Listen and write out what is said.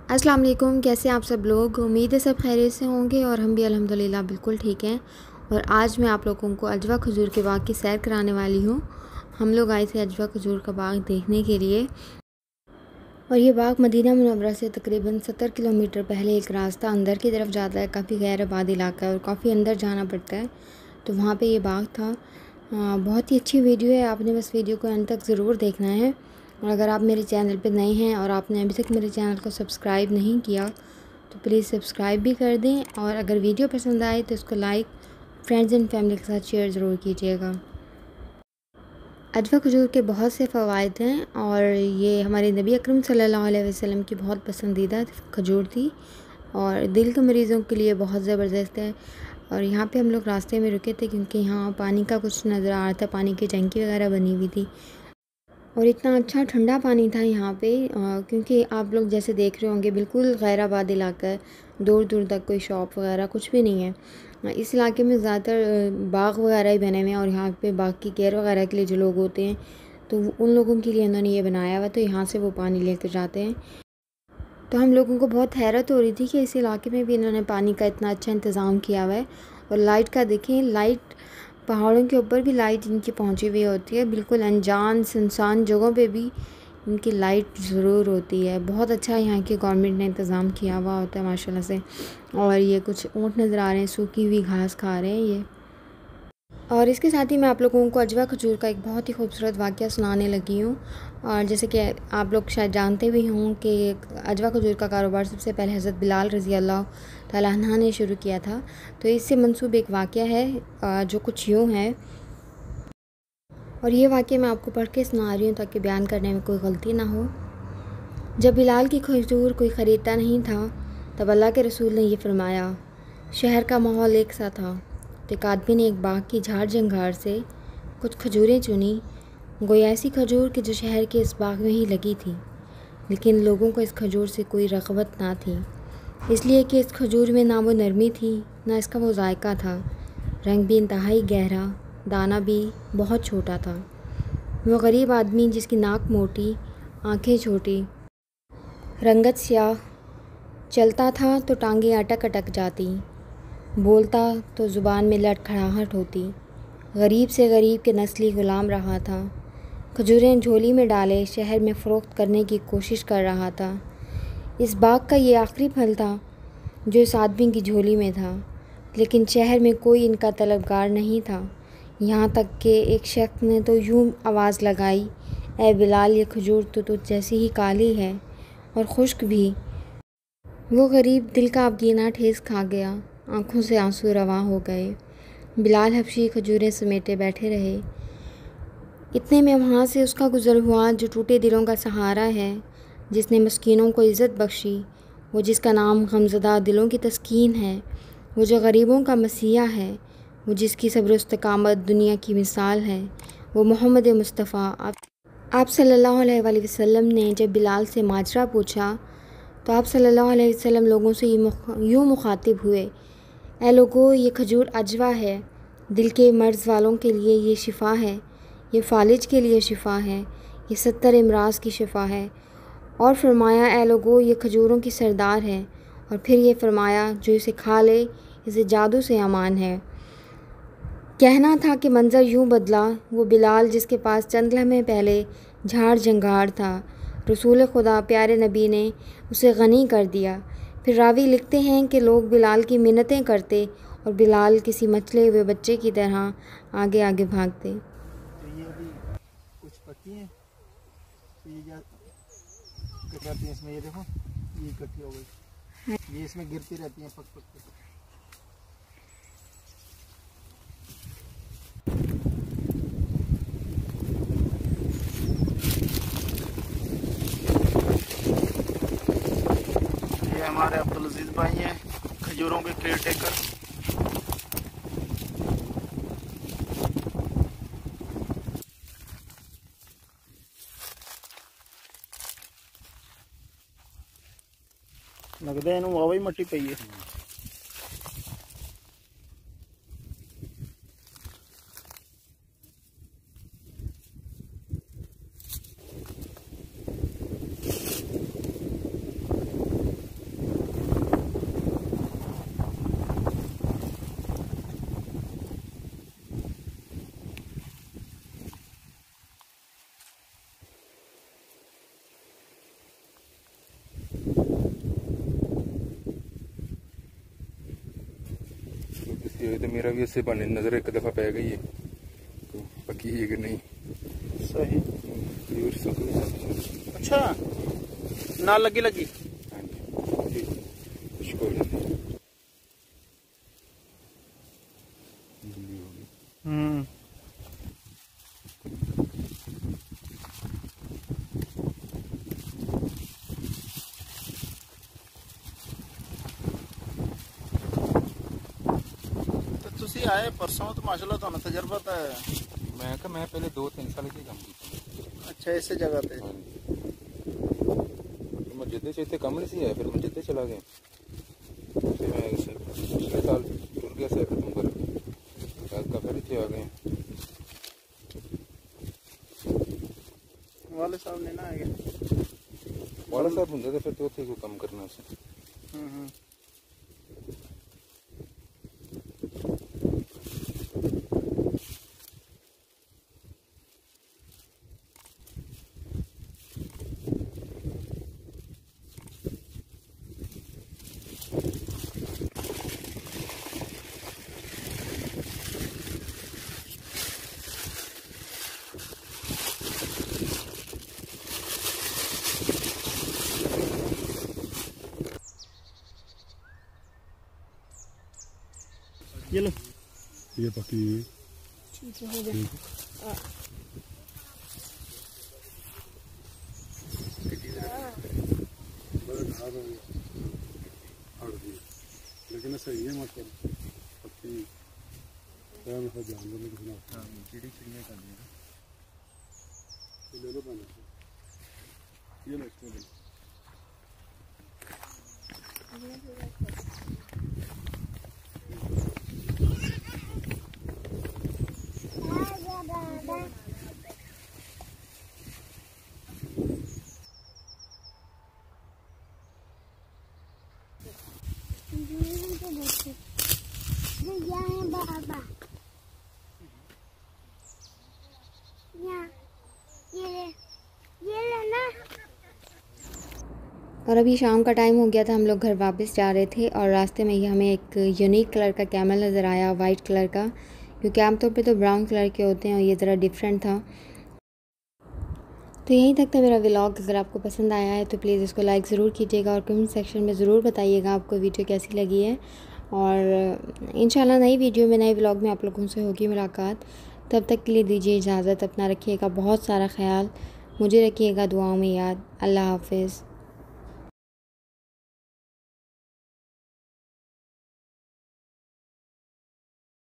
अस्सलाम वालेकुम। कैसे आप सब लोग? उम्मीद है सब खैरियत से होंगे और हम भी अल्हम्दुलिल्लाह बिल्कुल ठीक हैं। और आज मैं आप लोगों को अजवा खजूर के बाग की सैर कराने वाली हूँ। हम लोग आए थे अजवा खजूर का बाग देखने के लिए। और ये बाग मदीना मुनव्वरा से तकरीबन 70 किलोमीटर पहले एक रास्ता अंदर की तरफ जाता है। काफ़ी गैर आबाद इलाका है और काफ़ी अंदर जाना पड़ता है, तो वहाँ पे ये बाग था। बहुत ही अच्छी वीडियो है, आपने बस वीडियो को अंत तक ज़रूर देखना है। और अगर आप मेरे चैनल पे नए हैं और आपने अभी तक मेरे चैनल को सब्सक्राइब नहीं किया तो प्लीज़ सब्सक्राइब भी कर दें। और अगर वीडियो पसंद आए तो इसको लाइक, फ्रेंड्स एंड फैमिली के साथ शेयर ज़रूर कीजिएगा। अजवा खजूर के बहुत से फ़वाइद हैं और ये हमारे नबी अकरम सल्लल्लाहु अलैहि वसल्लम की बहुत पसंदीदा खजूर थी और दिल के मरीज़ों के लिए बहुत ज़बरदस्त है। और यहाँ पे हम लोग रास्ते में रुके थे क्योंकि यहाँ पानी का कुछ नज़र आ रहा था, पानी की टंकी वगैरह बनी हुई थी और इतना अच्छा ठंडा पानी था यहाँ पे। क्योंकि आप लोग जैसे देख रहे होंगे बिल्कुल गैर आबाद इलाका है, दूर दूर तक कोई शॉप वगैरह कुछ भी नहीं है। इस इलाके में ज़्यादातर बाग वगैरह ही बने हुए हैं और यहाँ पे बाग की केयर वगैरह के लिए जो लोग होते हैं तो उन लोगों के लिए इन्होंने ये बनाया हुआ, तो यहाँ से वो पानी लेकर जाते हैं। तो हम लोगों को बहुत हैरत हो रही थी कि इस इलाके में भी इन्होंने पानी का इतना अच्छा इंतज़ाम किया हुआ है। और लाइट का देखें, लाइट पहाड़ों के ऊपर भी लाइट इनकी पहुंची हुई होती है, बिल्कुल अनजान सुनसान जगहों पे भी इनकी लाइट ज़रूर होती है। बहुत अच्छा यहाँ की गवर्नमेंट ने इंतज़ाम किया हुआ होता है माशाल्लाह से। और ये कुछ ऊँट नज़र आ रहे हैं, सूखी हुई घास खा रहे हैं ये। और इसके साथ ही मैं आप लोगों को अजवा खजूर का एक बहुत ही खूबसूरत वाक़या सुनाने लगी हूँ। और जैसे कि आप लोग शायद जानते भी हों कि अजवा खजूर का कारोबार सबसे पहले हज़रत बिलाल रज़ी अल्लाह तआला अन्हा ने शुरू किया था। तो इससे मंसूब एक वाक़या है जो कुछ यूँ है, और ये वाक़या मैं आपको पढ़ के सुना रही हूँ ताकि बयान करने में कोई गलती ना हो। जब बिलाल की खजूर कोई ख़रीदता नहीं था तब अल्लाह के रसूल ने ये फ़रमाया। शहर का माहौल एक सा था। तो एक आदमी ने एक बाग की झाड़ जंगार से कुछ खजूरें चुनी, गोया ऐसी खजूर कि जो शहर के इस बाग में ही लगी थी, लेकिन लोगों को इस खजूर से कोई रग़बत ना थी, इसलिए कि इस खजूर में ना वो नरमी थी ना इसका वो जायका था। रंग भी इंतहाई गहरा, दाना भी बहुत छोटा था। वो गरीब आदमी जिसकी नाक मोटी, आँखें छोटी, रंगत स्याह, चलता था तो टांगें अटक अटक जाती, बोलता तो ज़ुबान में लड़खड़ाहट होती। गरीब से गरीब के नस्ली ग़ुलाम रहा था। खजूरें झोली में डाले शहर में फ़रोख्त करने की कोशिश कर रहा था। इस बाग का ये आखिरी फल था जो इस आदमी की झोली में था, लेकिन शहर में कोई इनका तलबगार नहीं था। यहाँ तक कि एक शख्स ने तो यूँ आवाज़ लगाई, ए बिलाल, ये खजूर तो तुझ जैसी ही काली है और खुश्क भी। वो गरीब दिल का अबगीना ठेस खा गया, आँखों से आंसू रवा हो गए। बिलाल हबशी खजूरें समेटे बैठे रहे। इतने में वहाँ से उसका गुज़र हुआ जो टूटे दिलों का सहारा है, जिसने मस्कीनों को इज़्ज़त बख्शी, वो जिसका नाम गमज़दा दिलों की तस्कीन है, वो जो गरीबों का मसीहा है, वो जिसकी सब्र इस्तकामत दुनिया की मिसाल है, वो मोहम्मद मुस्तफ़ा। आप सल्लल्लाहु अलैहि वसल्लम ने जब बिलाल से माजरा पूछा तो आप सल्लल्लाहु अलैहि वसल्लम लोगों से यूँ मुखातिब हुए, ए लोगो, ये खजूर अजवा है, दिल के मर्ज़ वालों के लिए ये शिफ़ा है, ये फालिज के लिए शिफ़ा है, ये 70 इमराज़ की शिफ़ा है। और फरमाया, ए लोगो, ये खजूरों की सरदार है। और फिर ये फरमाया, जो इसे खा ले इसे जादू से अमान है। कहना था कि मंज़र यूँ बदला, वो बिलाल जिसके पास चंद लम्हे पहले झाड़ जंगार था, रसूल खुदा प्यारे नबी ने उसे गनी कर दिया। फिर रावी लिखते हैं कि लोग बिलाल की मिन्नतें करते और बिलाल किसी मचले हुए बच्चे की तरह आगे आगे भागते। तो ये अभी कुछ पकी हैं, तो ये क्या करती हैं इसमें, ये देखो ये इकट्ठी हो गई, ये इसमें गिरती रहती हैं पक पक के। ये हमारे अब्दुल अजीज भाई हैं, खजूरों के केयर टेकर। लगता है इन्हों वावा मट्टी पई है। पकी हुई, तो मेरा भी ऐसे बहाने नज़र एक दफ़ा पै गई है तो पकी है कि नहीं। सही। खजूर सूख गई। अच्छा, ना लगी लगी। हाँ जी, खुश्क हो जाती है। ਤੁਸੀਂ ਆਏ परसों तो माशाल्लाह ਤੁਹਾਨੂੰ तजर्बा तो है। मैं पहले 2-3 साल की काम की। अच्छा, इस जगह पे। हाँ जी, मैं जिद्दे से इतने कम नहीं सी आया, फिर मैं जिद्दे चला गया, फिर मैं पिछले साल टूर गया से खत्म कर का फिर इतने आ गए। वाले साहब ने ना आगे वाला साहब होंगे तो फिर तो उसे को कम करना से। ये लो, ये पकी हुई। ठीक है, हो गया। लेकिन सही है, मतलब पक्की जानवर में घुसना। चिड़ी चिड़िया कर ले लो पानी, ये लो इसको ले लो। और अभी शाम का टाइम हो गया था, हम लोग घर वापस जा रहे थे और रास्ते में ही हमें एक यूनिक कलर का कैमल नज़र आया, वाइट कलर का, क्योंकि आमतौर पे तो ब्राउन कलर के होते हैं और ये ज़रा डिफरेंट था। तो यहीं तक था मेरा व्लॉग। अगर आपको पसंद आया है तो प्लीज़ इसको लाइक ज़रूर कीजिएगा और कमेंट सेक्शन में ज़रूर बताइएगा आपको वीडियो कैसी लगी है। और इंशाल्लाह नई वीडियो में, नए व्लॉग में आप लोगों से होगी मुलाकात। तब तक के लिए दीजिए इजाज़त, अपना रखिएगा बहुत सारा ख्याल, मुझे रखिएगा दुआओं में याद। अल्लाह हाफ़िज़।